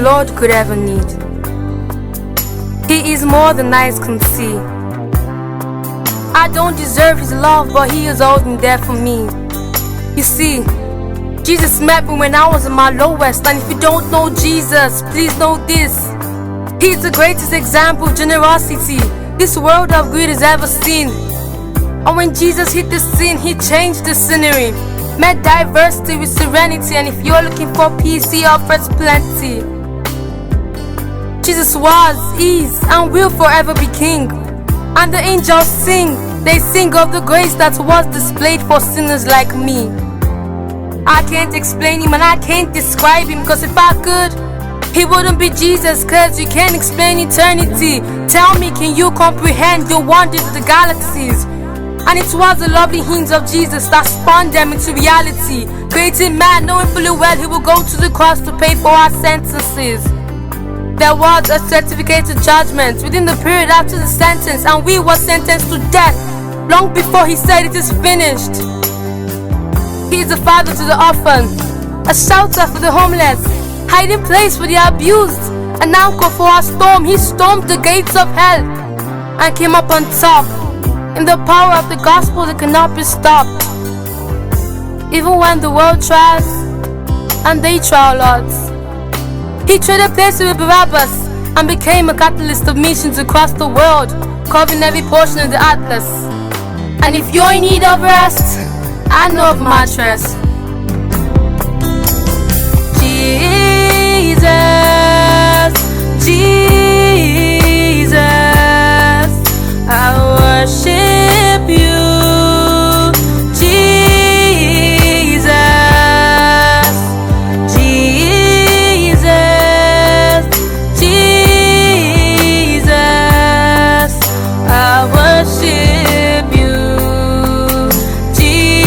Lord could ever need. He is more than eyes can see. I don't deserve His love, but He is holding there for me. You see, Jesus met me when I was at my lowest, and if you don't know Jesus, please know this. He's the greatest example of generosity this world of greed has ever seen. And when Jesus hit the scene, He changed the scenery, met diversity with serenity, and if you're looking for peace, He offers plenty. Jesus was, is, and will forever be King. And the angels sing, they sing of the grace that was displayed for sinners like me. I can't explain Him and I can't describe Him, cause if I could, He wouldn't be Jesus, cause you can't explain eternity. Tell me, can you comprehend the wonders of the galaxies? And it was the lovely hints of Jesus that spun them into reality, creating man knowing fully well He will go to the cross to pay for our sentences. There was a certificate of judgment within the period after the sentence, and we were sentenced to death long before He said it is finished. He is a father to the orphan, a shelter for the homeless, hiding place for the abused, an anchor for our storm. He stormed the gates of hell and came up on top in the power of the gospel that cannot be stopped. Even when the world tries and they try a lot, He traded places with Barabbas and became a catalyst of missions across the world, covering every portion of the atlas. And if you're in need of rest, I know of my trust. Jesus, Jesus, I worship You. Jesus, Jesus, Jesus, I worship You. Jesus,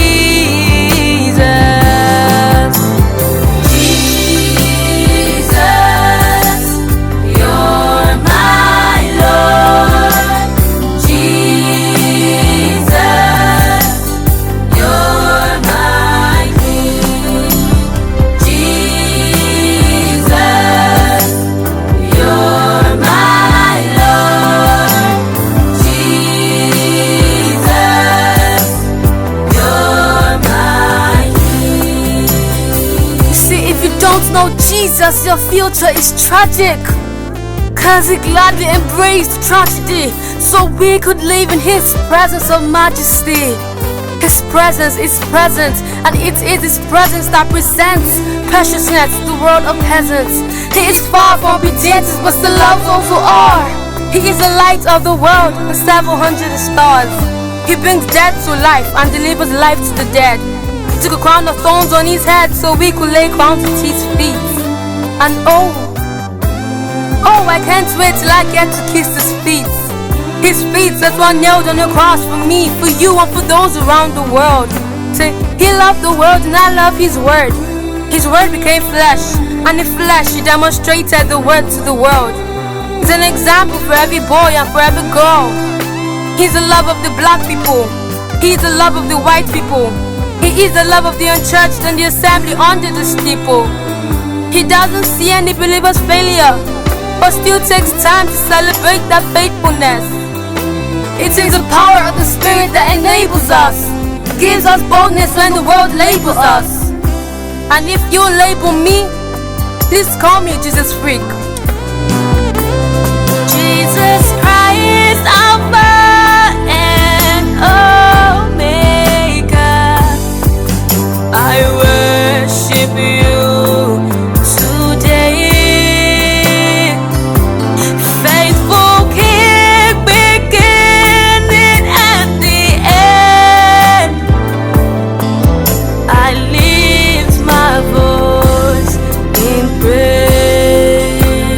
Jesus, You're my Lord. Jesus, You're my King. Jesus, You're my Lord. Jesus, You're my King. You see, if you don't know Jesus, your future is tragic, cause He gladly embraced tragedy so we could live in His presence of majesty. His presence is present, and it is His presence that presents preciousness to the world of peasants. He is far from pretenses, but still loves those who are. He is the light of the world and 700 stars. He brings death to life and delivers life to the dead. He took a crown of thorns on His head so we could lay crowns at His feet. And oh, I can't wait till I get to kiss His feet. His feet that were nailed on the cross for me, for you, and for those around the world. Say, He loved the world and I love His word. His word became flesh, and in flesh He demonstrated the word to the world. He's an example for every boy and for every girl. He's the love of the black people. He's the love of the white people. He is the love of the unchurched and the assembly under the steeple. He doesn't see any believer's failure, but still takes time to celebrate that faithfulness. It is the power of the Spirit that enables us, gives us boldness when the world labels us. And if you label me, please call me Jesus Freak. Jesus Christ, Alpha and Omega, I worship You today. Faithful King, beginning and the end, I lift my voice in praise.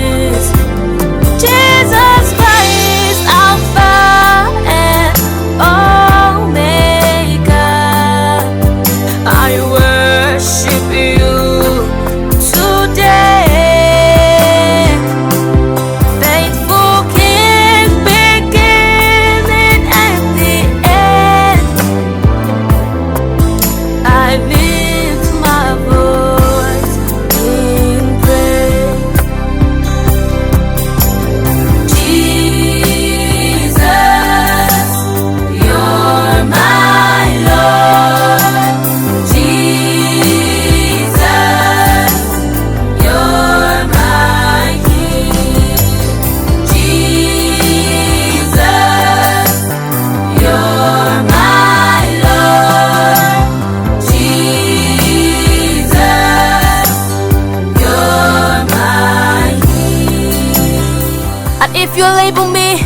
if you label me,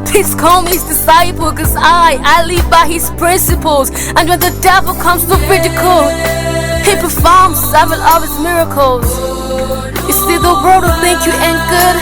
please call me his disciple, cause I live by his principles. And when the devil comes to ridicule, he performs several of his miracles. You see, the world will think you ain't good,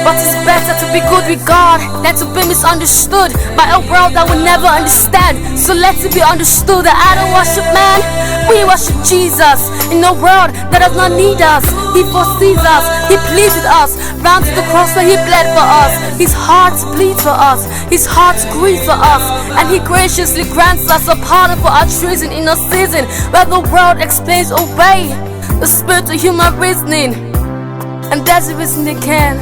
but it's better to be good with God than to be misunderstood by a world that will never understand. So let it be understood that I don't worship man, we worship Jesus. In a world that does not need us, he foresees us, he pleases us. Round to the cross where he bled for us, his heart bleeds for us, his heart grieves for us, and he graciously grants us a pardon for our treason in a season where the world explains away the spirit to human reasoning. And that's the reason they can,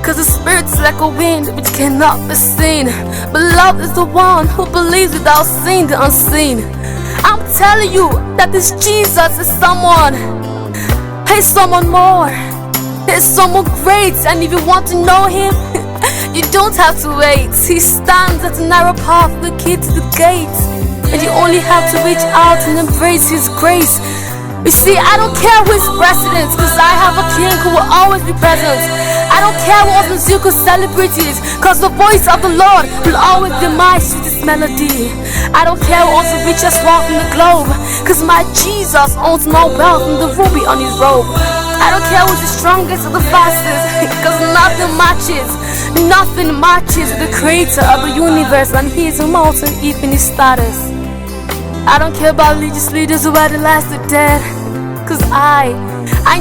cause the spirit's like a wind which cannot be seen. But love is the one who believes without seeing the unseen. I'm telling you that this Jesus is someone. He's someone more. He's someone great. And if you want to know him, you don't have to wait. He stands at the narrow path, the key to the gate, and you only have to reach out and embrace his grace. You see, I don't care who is president, cause I have a king who will always be present. I don't care what musical celebrities, cause the voice of the Lord will always be my sweetest melody. I don't care who owns the richest wealth in the globe, cause my Jesus owns more wealth than the ruby on his robe. I don't care who's the strongest or the fastest, cause nothing matches with the creator of the universe, and he is immortal even his status. I don't care about religious leaders who are the last of dead, cause I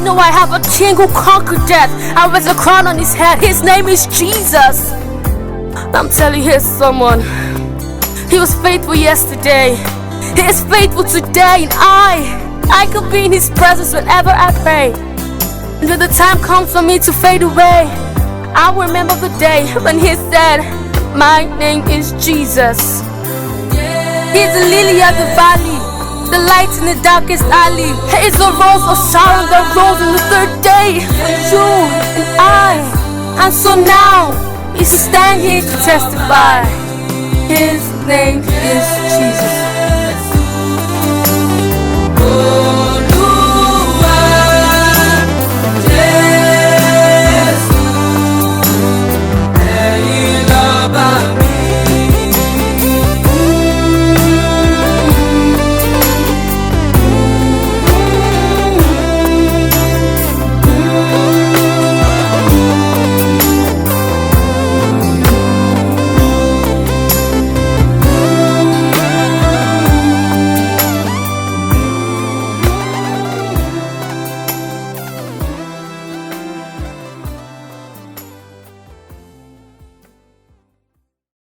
know I have a king who conquered death and wears a crown on his head. His name is Jesus. I'm telling you, here's someone. He was faithful yesterday, he is faithful today, and I could be in his presence whenever I pray. And when the time comes for me to fade away, I will remember the day when he said, my name is Jesus. He's the lily of the valley, the light in the darkest alley. He is the rose of Sharon that rose on the third day for you and I. And so now we stand here to testify. His name is Jesus.